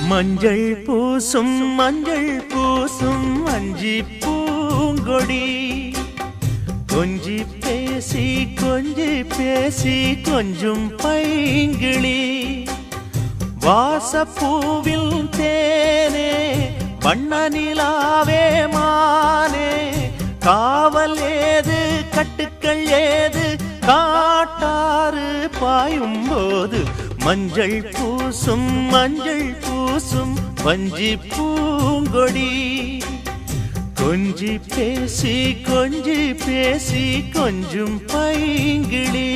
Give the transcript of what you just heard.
மஞ்சள் பூசும் அஞ்சி பூங்கொடி கொஞ்சி பேசி கொஞ்சும் பைங்கிளி வாசப்பூவில் தேனே வண்ண நிலாவே மானே காவல் ஏது கட்டுக்கள் ஏது காட்டாறு பாயும் போது மஞ்சள் பூசும் வஞ்சி பூங்கொடி கொஞ்சி பேசி கொஞ்சும் பைங்கிளி